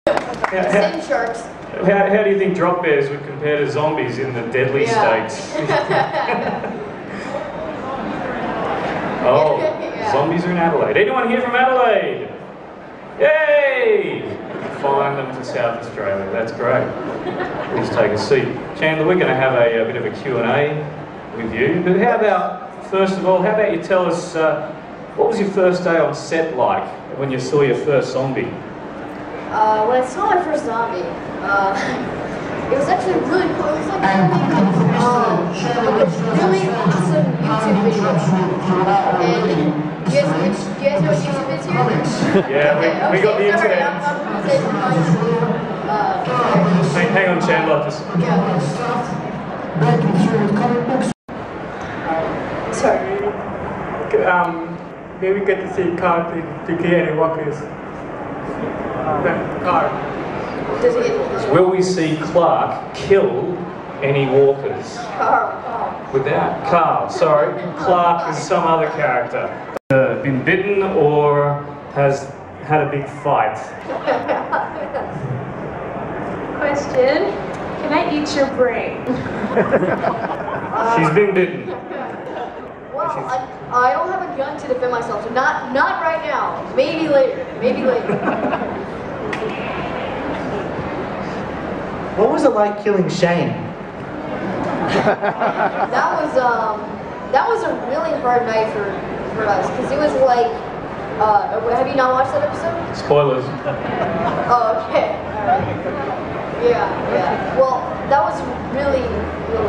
Same sharks. How do you think drop bears would compare to zombies in the deadly states? Oh, zombies are in Adelaide. Anyone here from Adelaide? Yay! Find them to South Australia. That's great. Please take a seat. Chandler, we're going to have a bit of a Q&A with you. But how about, first of all, how about you tell us what was your first day on set like when you saw your first zombie? When I saw my first zombie, it was actually really cool. It was like a really awesome YouTube video. And do you guys know what YouTube is here? Yeah, we got the internet. Hang on, Chandler. Just... Sorry. Maybe get to see car to kill any walkers. Car. Will we see Clark kill any walkers? Carl. Without Carl, sorry. Clark is some other character. Been bitten or has had a big fight? Question, can I eat your brain? She's been bitten. Well, I don't have a gun to defend myself, so not right now. Maybe later. Maybe later. What was it like killing Shane? That was a really hard night for us, because it was like, have you not watched that episode? Spoilers. Oh, okay. Alright. Yeah. Well, that was really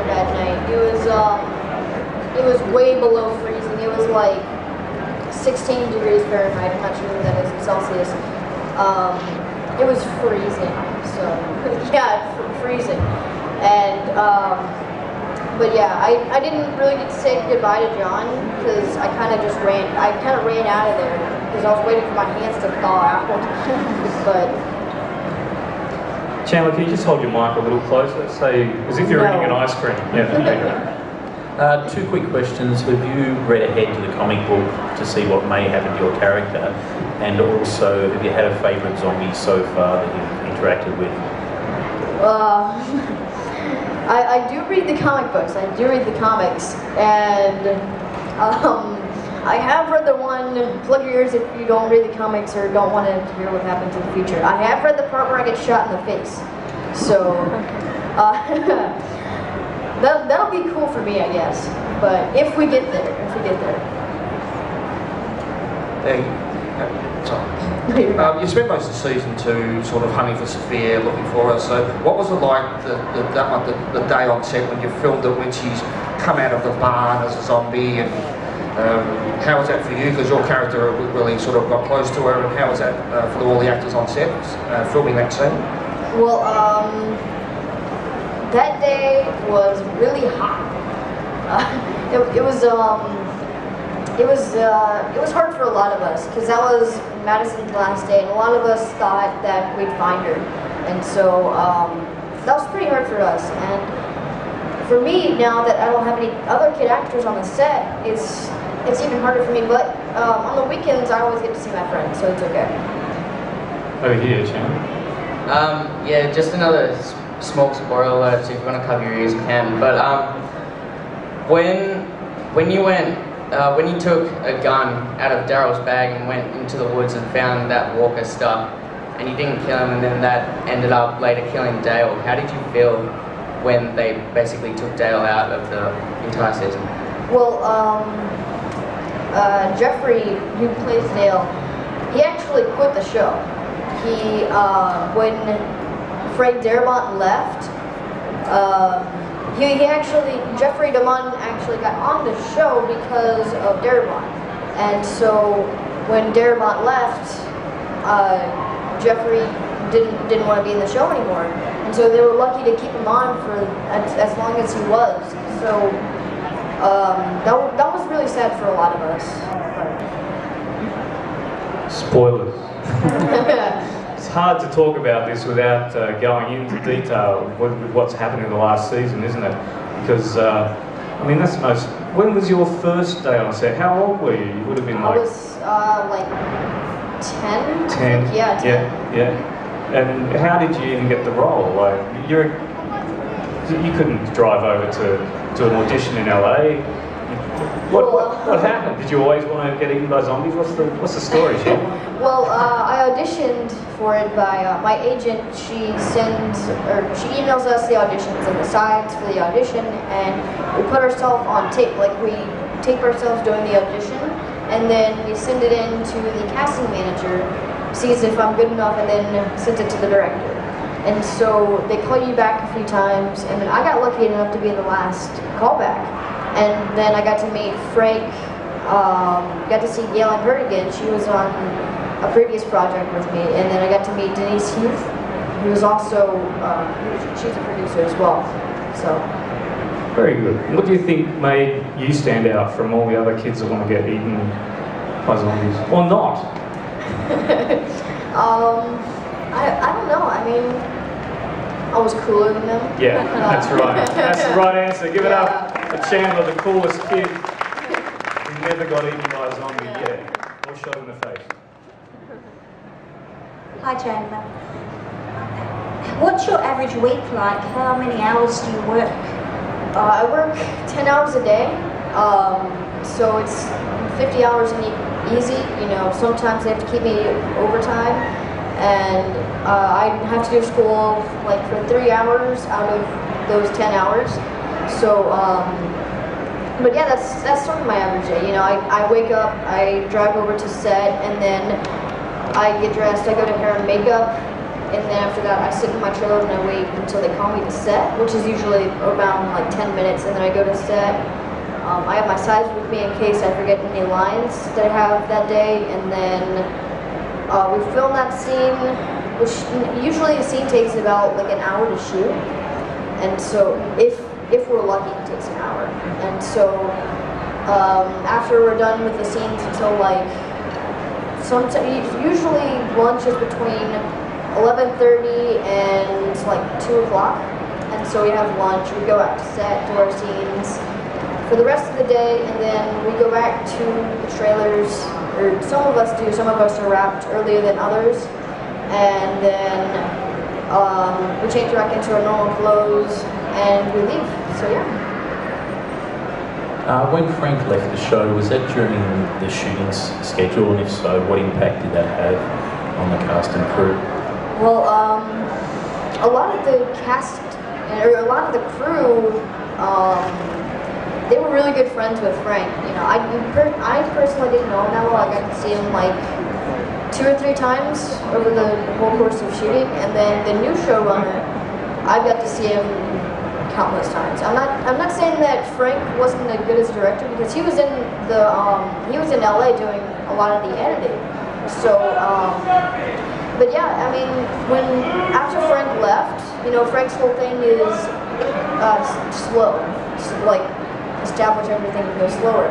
bad night. It was way below freezing. It was like 16 degrees Fahrenheit. I'm not sure what that is in Celsius. It was freezing. So yeah, freezing. And but yeah, I didn't really get to say goodbye to John because I kind of ran out of there because I was waiting for my hands to thaw out. But Chandler, can you just hold your mic a little closer? Say as if you're eating an ice cream. Yeah. Two quick questions. Have you read ahead to the comic book to see what may happen to your character? And also, have you had a favourite zombie so far that you've interacted with? I do read the comic books. I do read the comics. And I have read the one, plug your ears if you don't read the comics or don't want to hear what happens in the future. I have read the part where I get shot in the face. So, that'll be cool for me, I guess. But if we get there. You spent most of season 2 sort of hunting for Sophia, looking for her. So what was it like the day on set when you filmed it, when she's come out of the barn as a zombie, and how was that for you? Because your character really sort of got close to her, and how was that for all the actors on set filming that scene? Well, that day was really hot. It was hard for a lot of us because that was Madison's last day, and a lot of us thought that we'd find her, and so that was pretty hard for us. And for me, now that I don't have any other kid actors on the set, it's even harder for me. But on the weekends, I always get to see my friends, so it's okay. Over here, Chandler. Yeah, just another small spoiler alert. So if you want to cover your ears, you can. But when you took a gun out of Daryl's bag and went into the woods and found that Walker stuff, and you didn't kill him, and then that ended up later killing Dale, how did you feel when they basically took Dale out of the entire season? Well, Jeffrey, who plays Dale, he actually quit the show. He, when Frank Darabont left, Jeffrey DeMond actually got on the show because of Darabont. And so when Darabont left, Jeffrey didn't want to be in the show anymore. And so they were lucky to keep him on for as long as he was. So that was really sad for a lot of us. Spoilers. It's hard to talk about this without going into detail with what's happened in the last season, isn't it? Because, I mean, that's the most... When was your first day on set? How old were you? You would have been like... I was, like, 10? 10? Yeah, 10. Yeah. And how did you even get the role? Like, you couldn't drive over to an audition in LA. What happened? Did you always want to get eaten by zombies? What's the story, Jen? Well, I auditioned for it by my agent. She emails us the auditions and the sides for the audition, and we put ourselves on tape. Like, we tape ourselves doing the audition, and then we send it in to the casting manager, sees if I'm good enough, and then sends it to the director. And so they call you back a few times, and then I got lucky enough to be the last callback. And then I got to meet Frank, got to see Gail and Hurtigan. She was on a previous project with me. And then I got to meet Denise Heath, who was also, she's a producer as well. So. Very good. What do you think made you stand out from all the other kids that want to get eaten by zombies? Or not? I don't know. I mean, I was cooler than them. Yeah, that's right. That's the right answer. Give it up for Chandler, the coolest kid who never got eaten by a zombie yet. Or shot in the face. Hi Chandler. What's your average week like? How many hours do you work? I work 10 hours a day. So it's 50 hours easy. You know, sometimes they have to keep me overtime. And I have to do school like for 3 hours out of those 10 hours. So, but yeah, that's sort of my average day. You know, I wake up, I drive over to set, and then I get dressed, I go to hair and makeup, and then after that I sit in my trailer and I wait until they call me to set, which is usually around like 10 minutes, and then I go to set. I have my sides with me in case I forget any lines that I have that day, and then we film that scene, which usually a scene takes about like an hour to shoot, and so if we're lucky, it takes an hour. And so after we're done with the scenes until like usually lunch is between 11:30 and like 2 o'clock, and so we have lunch. We go out to set, do our scenes for the rest of the day, and then we go back to the trailers. Or some of us do, some of us are wrapped earlier than others, and then we change back into our normal clothes and we leave, so yeah. When Frank left the show, was that during the shooting schedule, and if so, what impact did that have on the cast and crew? Well, a lot of the cast, or a lot of the crew, they were really good friends with Frank. You know, I personally didn't know him that well. I got to see him like 2 or 3 times over the whole course of shooting, and then the new showrunner, I got to see him countless times. I'm not saying that Frank wasn't as good as a director, because he was in LA doing a lot of the editing. So, but yeah, I mean, after Frank left, you know, Frank's whole thing is slow, just like establish everything and go slower.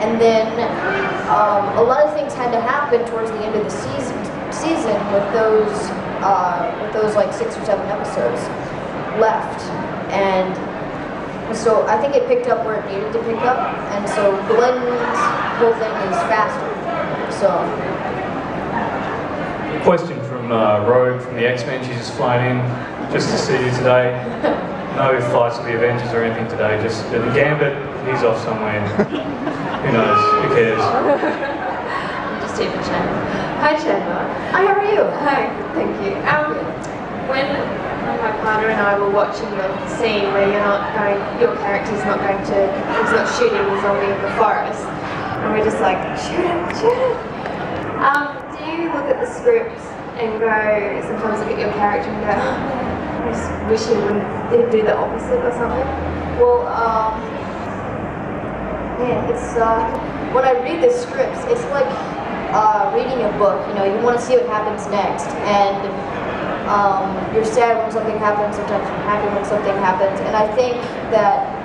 And then a lot of things had to happen towards the end of the season with those like 6 or 7 episodes left. And so I think it picked up where it needed to pick up, and so Glenn's whole thing is faster. So. Question from Rogue from the X-Men. She's just flown in just to see you today. No fights with the Avengers or anything today, just Gambit, he's off somewhere. Who knows? Who cares? I'm just here for Chandler. Hi Chandler. Hi, how are you? Hi, thank you. When my partner and I were watching your scene where your character's not shooting the zombie in the forest, and we're just like, shoot him, shoot him. Do you look at the script and sometimes look at your character and go, I just wish he'd do the opposite or something? Well, man, it's when I read the scripts, it's like reading a book. You know, you want to see what happens next, and you're sad when something happens. Sometimes you're happy when something happens, and I think that.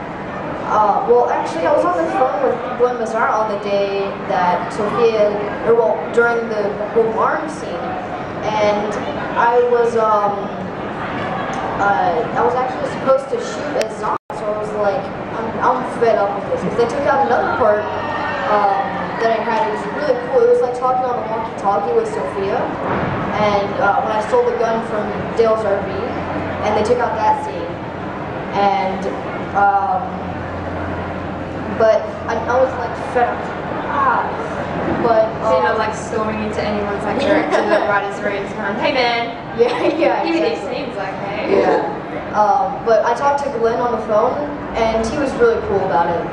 Well, actually, I was on the phone with Glenn Mazzara on the day that during the whole arm scene, and I was actually supposed to shoot as zombie, so I was like, I'm fed up with this, because they took out another part that I had. It was really cool. It was like talking on the walkie-talkie with Sophia, and when I stole the gun from Dale's RV, and they took out that scene, and but I was like fed up. But So you're not like storming into anyone's like director, the writer's room, going, hey man, yeah, give me these exactly. scenes, like, hey. Yeah. But I talked to Glenn on the phone, and he was really cool about it.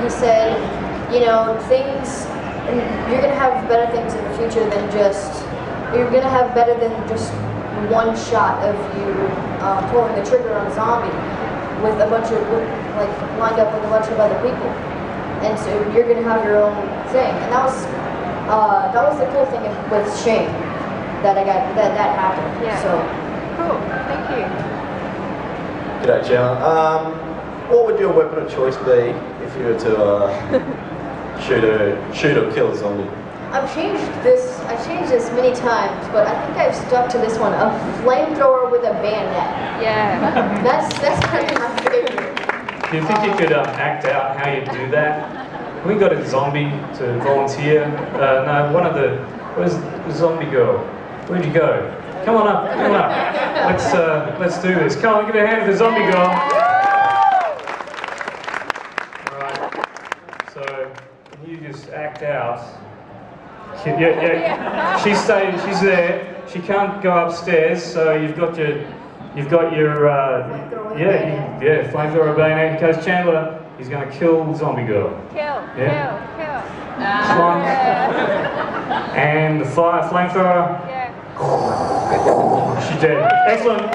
He said, you know, you're gonna have better things in the future than you're gonna have better than just one shot of you pulling the trigger on a zombie with a bunch of, lined up with a bunch of other people. And so you're gonna have your own thing. And that was the cool thing with Shane, that happened. Yeah. So. Cool, thank you. G'day, Chandler. What would your weapon of choice be if you were to shoot or kill a zombie? I've changed this many times, but I think I've stuck to this one: a flamethrower with a bayonet. Yeah. That's kind of my favorite. Do you think you could act out how you do that? We got a zombie to volunteer. No, where's the zombie girl? Where'd you go? Come on up, come on up. Let's do this. Come on, give a hand for the zombie girl. Alright, so you just act out. Yeah. She's there. She can't go upstairs, so you've got your flamethrower bayonet. Here goes Chandler. He's going to kill zombie girl. Kill. This one. And the flamethrower. Yeah. She's dead. Excellent.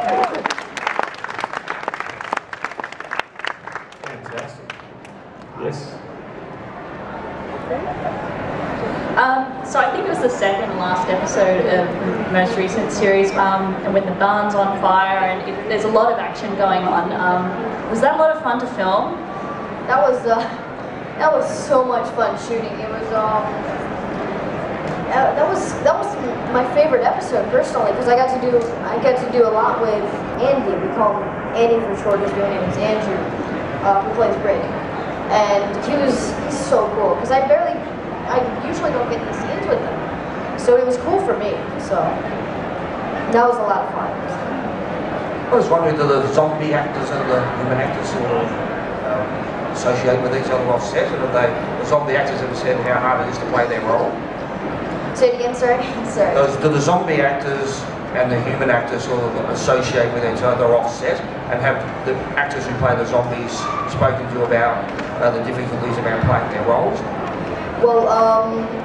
Fantastic. Yes. So I think it was the second and last episode of the most recent series, and when the barn's on fire and there's a lot of action going on. Was that a lot of fun to film? That was so much fun shooting. It was that was my favorite episode personally, because I got to do a lot with Andy. We call him Andy for short. His real name is Andrew, who plays Rick, and he's so cool because I usually don't get the scenes with him, so it was cool for me. So that was a lot of fun. I was wondering, do the zombie actors and the human actors sort of associate with each other off set, and the zombie actors ever said how hard it is to play their role? Say it again, sorry. Do the zombie actors and the human actors sort of associate with each other off set, and have the actors who play the zombies spoken to you about the difficulties about playing their roles? Well,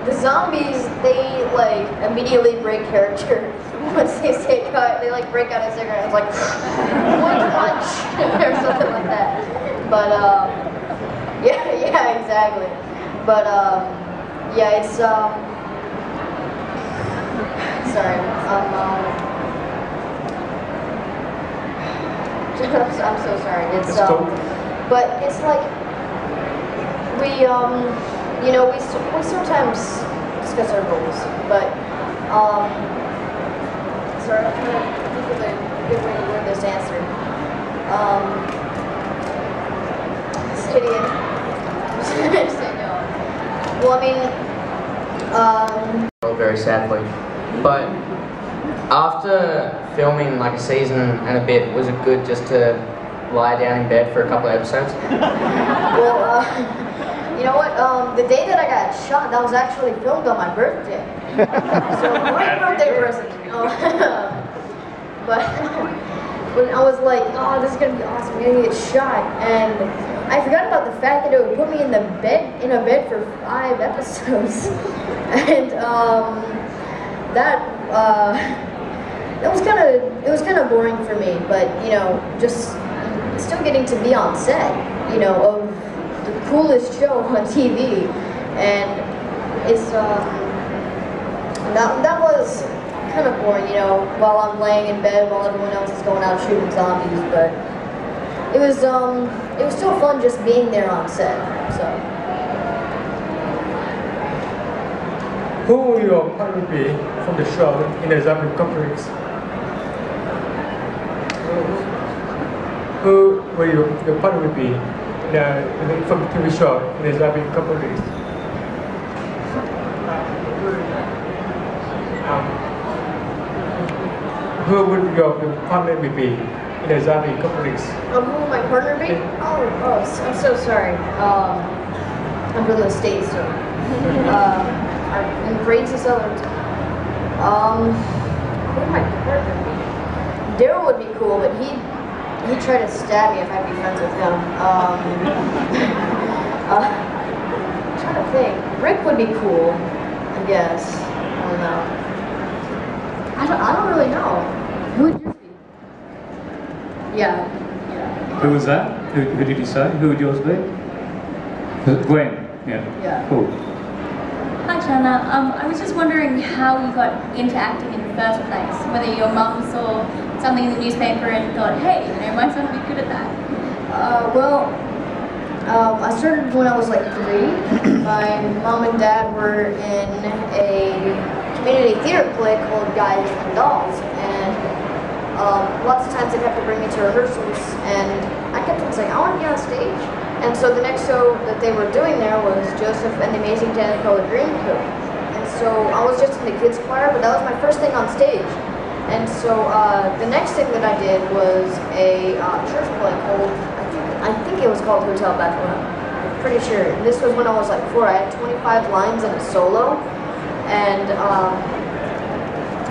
the zombies, they immediately break character once they say cut. They break out a cigarette. It's like one punch or something like that. But yeah, exactly. But yeah, it's sorry, I'm so sorry. It's but it's like we we sometimes discuss our goals, but sorry, I'm trying to think of a good way to word this answer. Say it again. Say no. Well, I mean, Very sadly, but after filming like a season and a bit, was it good just to lie down in bed for a couple of episodes? well, you know what? The day that I got shot, that was actually filmed on my birthday. So my birthday present. But when I was like, oh, this is gonna be awesome, I'm gonna get shot, and I forgot about the fact that it would put me in a bed for 5 episodes, and that was kind of boring for me. But just still getting to be on set, of the coolest show on TV, and it's that was kind of boring, while I'm laying in bed while everyone else is going out shooting zombies. But it was still fun just being there on set. So. Who will your partner be from the show in the zombie apocalypse? Who will your partner be from the TV show in the zombie apocalypse? who would your partner be in a zombie companies? Who will my partner be? I'm so sorry. I'm from the States, so I'm in crazy Southern. Who would my partner be? Daryl would be cool, but he'd try to stab me if I'd be friends with him. I'm trying to think. Rick would be cool, I guess. I don't know. I don't really know. Who would yours be? Yeah. Who was that? Who did you say? Who would yours be? Gwen. Yeah. Cool. Hi Chandler, I was just wondering how you got into acting in the first place. Whether your mum saw something in the newspaper and thought, hey, my son would be good at that. I started when I was like 3. My mom and dad were in a community theater play called Guys and Dolls, and lots of times they'd have to bring me to rehearsals, and I kept on saying, I want to be on stage. And so the next show that they were doing there was Joseph and the Amazing Technicolor Dreamcoat. And so I was just in the kids choir, but that was my first thing on stage. And so the next thing that I did was a church play called, I think it was called Hotel Bethlehem. I'm pretty sure. And this was when I was like 4. I had 25 lines in a solo. And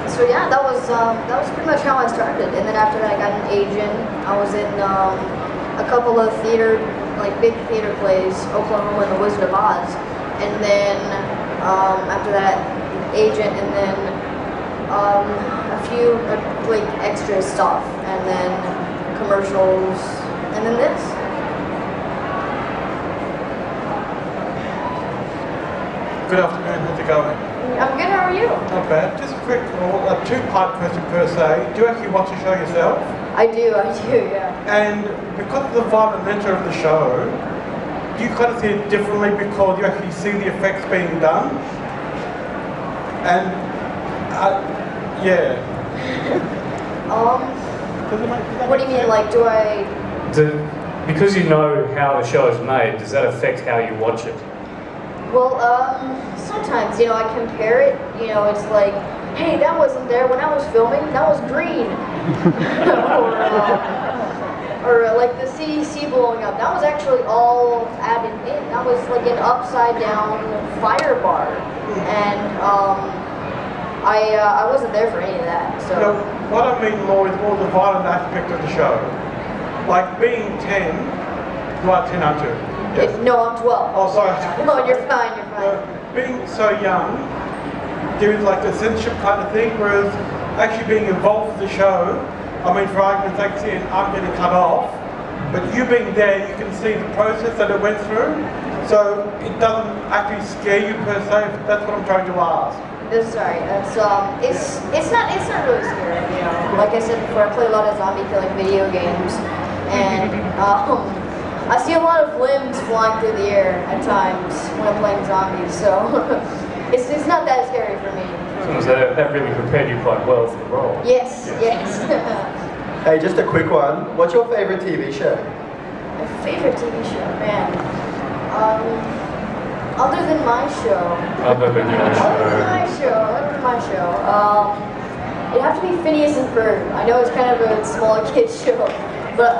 so yeah, that was pretty much how I started. And then after that I got an agent. I was in a couple of big theater plays, Oklahoma and The Wizard of Oz, and then after that, agent, and then a few extra stuff, and then commercials, and then this. Good afternoon, how's it going? I'm good, how are you? Not bad. Just a quick, a two-part question per se. Do you actually watch the show yourself? I do, yeah. And because of the violent nature of the show, do you kind of see it differently because you actually see the effects being done? And, yeah. What do you mean, like, do I... Because you know how the show is made, does that affect how you watch it? Well, sometimes, I compare it, it's like, hey, that wasn't there when I was filming, that was green. or like the CDC blowing up, that was actually all added in. That was like an upside down fire bar. And I wasn't there for any of that, so. What I mean more is more the violent aspect of the show. Like being 10, you are 10, aren't you? Yes. No, I'm 12. Oh, sorry. No, you're fine, you're fine. Being so young, there is like a censorship kind of thing, whereas actually being involved with the show, I mean, for argument's sake, I'm getting cut off, but you being there, you can see the process that it went through, so it doesn't actually scare you per se. That's what I'm trying to ask. Sorry, it's not really scary, Like I said before, I play a lot of zombie killing video games, and I see a lot of limbs flying through the air at times when I'm playing zombies, so it's not that scary for me. So that really prepared you quite well for the role. Yes. Hey, just a quick one. What's your favourite TV show? My favorite TV show, man. Other than my show. Other than my show. It'd have to be Phineas and Ferb. I know it's kind of a small kid show, but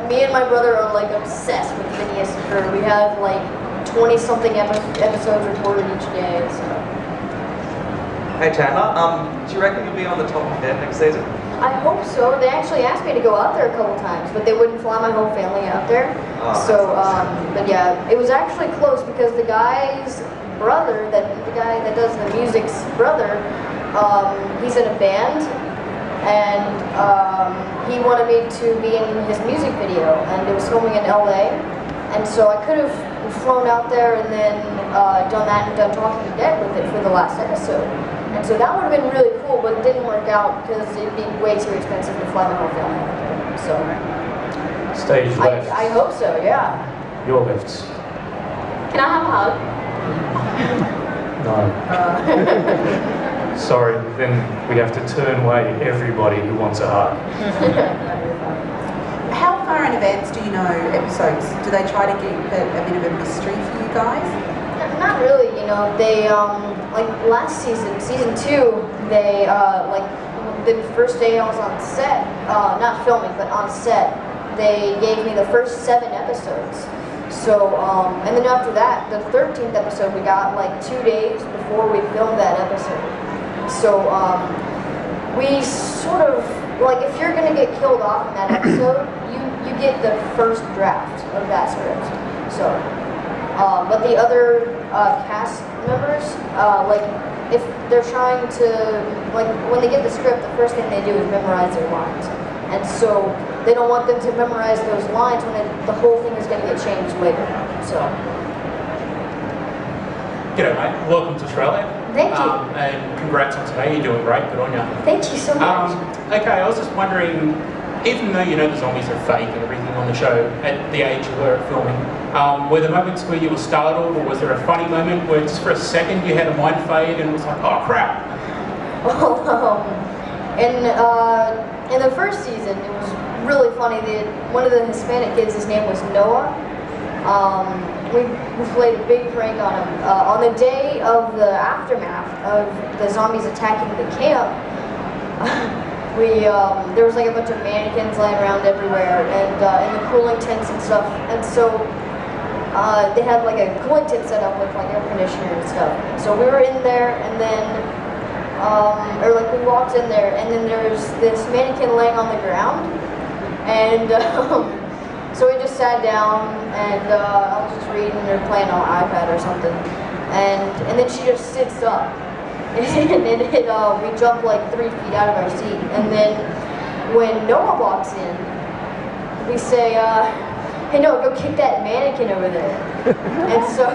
me and my brother are like obsessed with Phineas and Ferb. We have like 20-something episodes recorded each day. So. Hey Chandler, do you reckon you'll be on the top of bed next season? I hope so. They actually asked me to go out there a couple times, but they wouldn't fly my whole family out there. But yeah, it was actually close because the guy's brother, the guy that does the music's brother, he's in a band, and he wanted me to be in his music video, and it was filming in LA, and so I could have flown out there and then done that and done Talking Dead with it for the last episode. And so that would have been really cool, but it didn't work out because it'd be way too expensive to fly the whole family out there. So stage left. I hope so, yeah. Your left. Can I have a hug? No. Sorry, then we have to turn away everybody who wants a hug. How far in advance do you know episodes? Do they try to keep a bit of a mystery for you guys? Not really, they, like last season, season 2, they, like the first day I was on set, not filming, but on set, they gave me the first 7 episodes. So, and then after that, the 13th episode we got like 2 days before we filmed that episode. So, we sort of, like if you're gonna get killed off in that episode, you get the first draft of that script. So, but the other cast members, like if they're trying to, like when they get the script, the first thing they do is memorize their lines. And so they don't want them to memorize those lines when the whole thing is going to get changed later. So. G'day mate, welcome to Australia. Thank you. And congrats on today, you're doing great, good on you. Thank you so much. Okay, I was just wondering, even though you know the zombies are fake and everything on the show, at the age you were filming, were there moments where you were startled, or was there a funny moment where just for a second you had a mind fade and it was like, oh crap? In the first season, it was really funny. One of the Hispanic kids, his name was Noah. We played a big prank on him. On the day of the aftermath of the zombies attacking the camp, there was like a bunch of mannequins laying around everywhere, and in the cooling tents and stuff. And so they had like a cooling tent set up with like air conditioner and stuff. So we were in there, and then or like we walked in there, and then there was this mannequin laying on the ground, and so we just sat down, and I was just reading or playing on an iPad or something, and then she just sits up, and then we jump like 3 feet out of our seat, and then when Noah walks in, we say, hey Noah, go kick that mannequin over there, and so.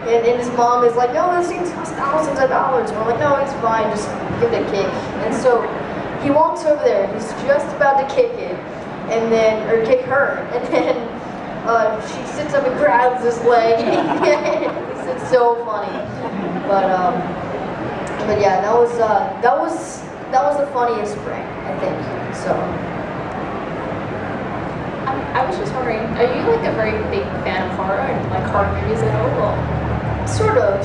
And his mom is like, no, this thing costs thousands of dollars. And we're like, no, it's fine, just give it a kick. And so he walks over there, he's just about to kick it, and then, or kick her, and then she sits up and grabs his leg. It's so funny. But yeah, that was the funniest prank, I think. So. I was just wondering, are you like a very big fan of horror and like horror movies at all? Or? Sort of.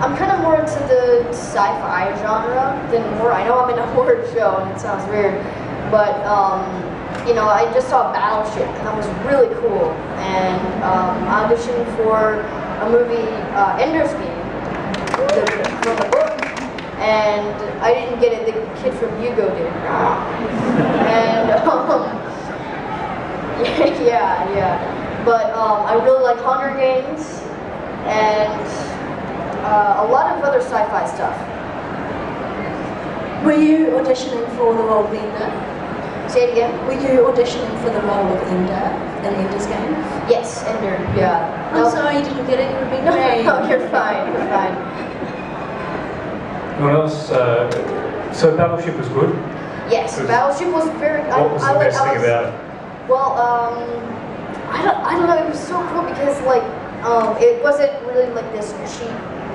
I'm kind of more into the sci-fi genre than horror. I know I'm in a horror show and it sounds weird, but you know, I just saw Battleship and that was really cool. And I auditioned for a movie, Ender's Game, from the book, and I didn't get it. The kid from Hugo did. And yeah. But I really like Hunger Games. And a lot of other sci-fi stuff. Were you auditioning for the role of Ender? Say it again? Were you auditioning for the role of Ender in Ender's Game? Yes, Ender, yeah. I'm sorry you didn't get it, you would be great. No, you're fine, you're fine. What else? So Battleship was good? Yes, Battleship was very... What was the best thing about it? Well, I don't know, it was so cool because like, it wasn't really like this cheap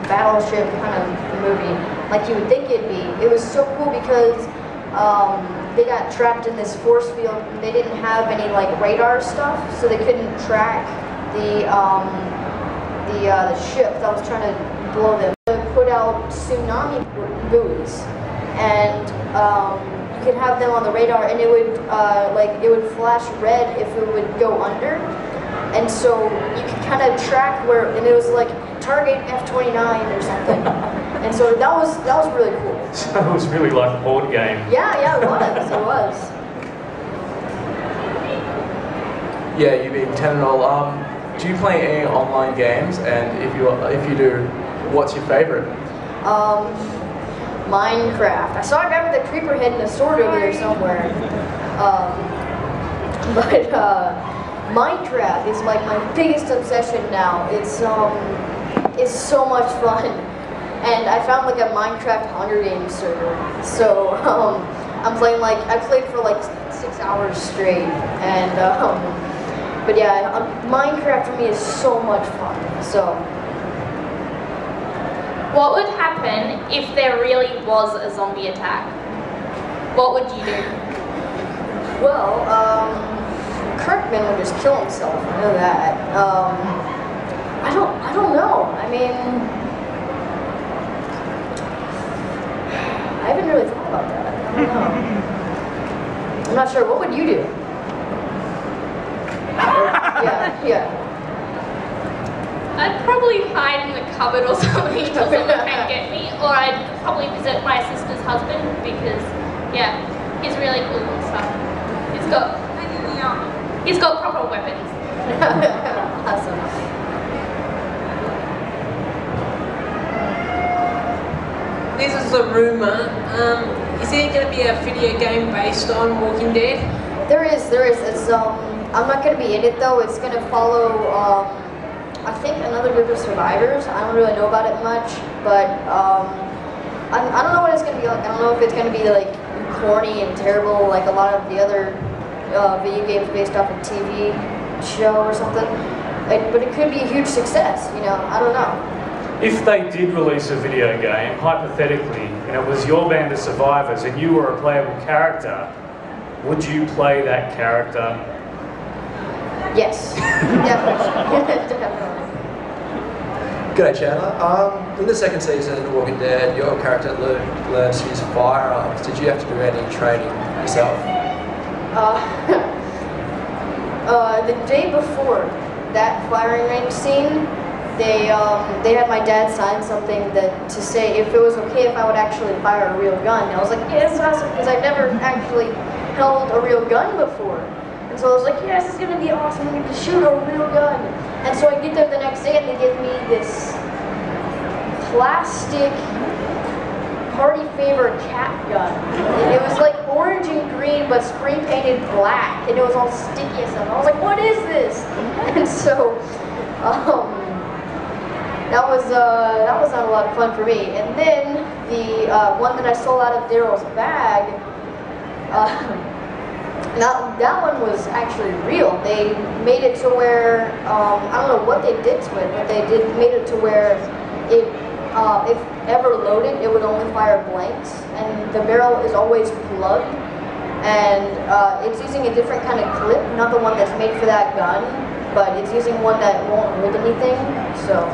battleship kind of movie like you would think it'd be. It was so cool because they got trapped in this force field and they didn't have any like radar stuff, so they couldn't track the ship that was trying to blow them. They put out tsunami buoys, and you could have them on the radar, and it would it would flash red if it would go under. And so you could kind of track where, and it was like target F-29 or something. And so that was really cool. So it was really like a board game. Yeah, it was. Yeah, you being 10 and all. Do you play any online games? And if you do, what's your favorite? Minecraft. I saw a guy with a creeper head and a sword over there somewhere. Minecraft is like my biggest obsession now. It's so much fun, and I found like a Minecraft Hunger Games server. So I'm playing I played for like 6 hours straight, and but yeah, Minecraft for me is so much fun. So. What would happen if there really was a zombie attack? What would you do? Well, Kirkman would just kill himself. I know that. I don't know. I mean, I haven't really thought don't know. I'm not sure. What would you do? Yeah. I'd probably hide in the cupboard or something until someone can get me, or I'd probably visit my sister's husband because, yeah, he's really cool and stuff. He's got proper weapons. Awesome. This is a rumour. Is there going to be a video game based on Walking Dead? There is. It's I'm not going to be in it though. It's going to follow, I think, another group of survivors. I don't really know about it much, but I don't know what it's going to be like. I don't know if it's going to be like corny and terrible like a lot of the other video games based off a TV show or something. But it could be a huge success. You know, I don't know. If they did release a video game, hypothetically, and it was your band of survivors and you were a playable character, would you play that character? Yes, definitely. G'day Chandler. In the second season of Walking Dead, your character learns to use firearms. Did you have to do any training yourself? The day before that firing range scene, they had my dad sign something to say if it was okay if I would actually fire a real gun. And I was like, yeah, it's awesome, because I've never actually held a real gun before. And so I was like, yes, it's going to be awesome, I'm going to shoot a real gun. And so I get there the next day and they give me this plastic party favor cat gun. It was like orange and green but spray painted black, and it was all sticky and stuff. I was like, what is this? And so, that was not a lot of fun for me. And then the one that I stole out of Daryl's bag, that one was actually real. They made it to where I don't know what they did to it, but they made it to where it, if ever loaded, it would only fire blanks, and the barrel is always plugged. And it's using a different kind of clip, not the one that's made for that gun, but it's using one that won't hold anything. So.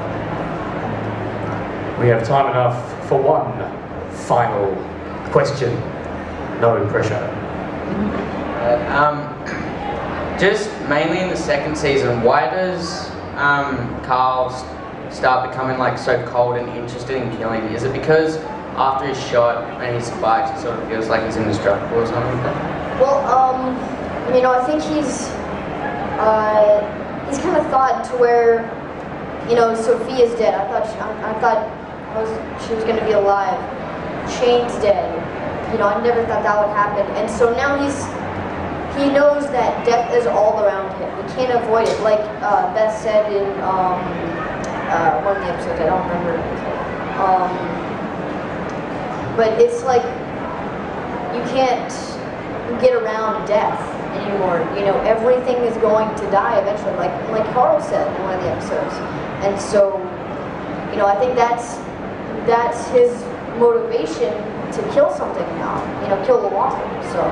We have time enough for one final question. No pressure. Just mainly in the second season, why does Carl start becoming like so cold and interested in killing? Is it because after he's shot and he spikes, it sort of feels like he's indestructible or something like that? Well, you know, I think he's kind of thought to where, you know, Sophia's dead. I thought she was going to be alive. Shane's dead. You know, I never thought that would happen. And so now he knows that death is all around him. He can't avoid it. Like Beth said in one of the episodes, I don't remember. But it's like you can't get around death anymore. You know, everything is going to die eventually, like Carl said in one of the episodes. And so, you know, I think that's his motivation to kill something now. You know, kill the law. So.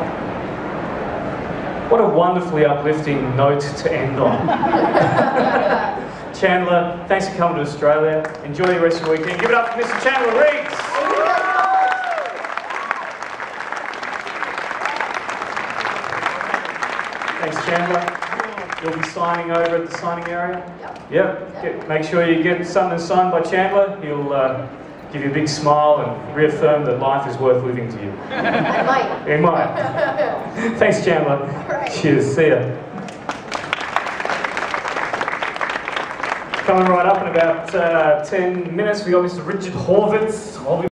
What a wonderfully uplifting note to end on. Chandler, thanks for coming to Australia. Enjoy the rest of the weekend. Give it up for Mr. Chandler Reeves. Thanks, Chandler. You'll be signing over at the signing area? Yep. Make sure you get something signed by Chandler. He'll give you a big smile and reaffirm that life is worth living to you. I might. It might. Thanks, Chandler. Right. Cheers. See ya. Coming right up in about 10 minutes, we got Mr. Richard Horvitz.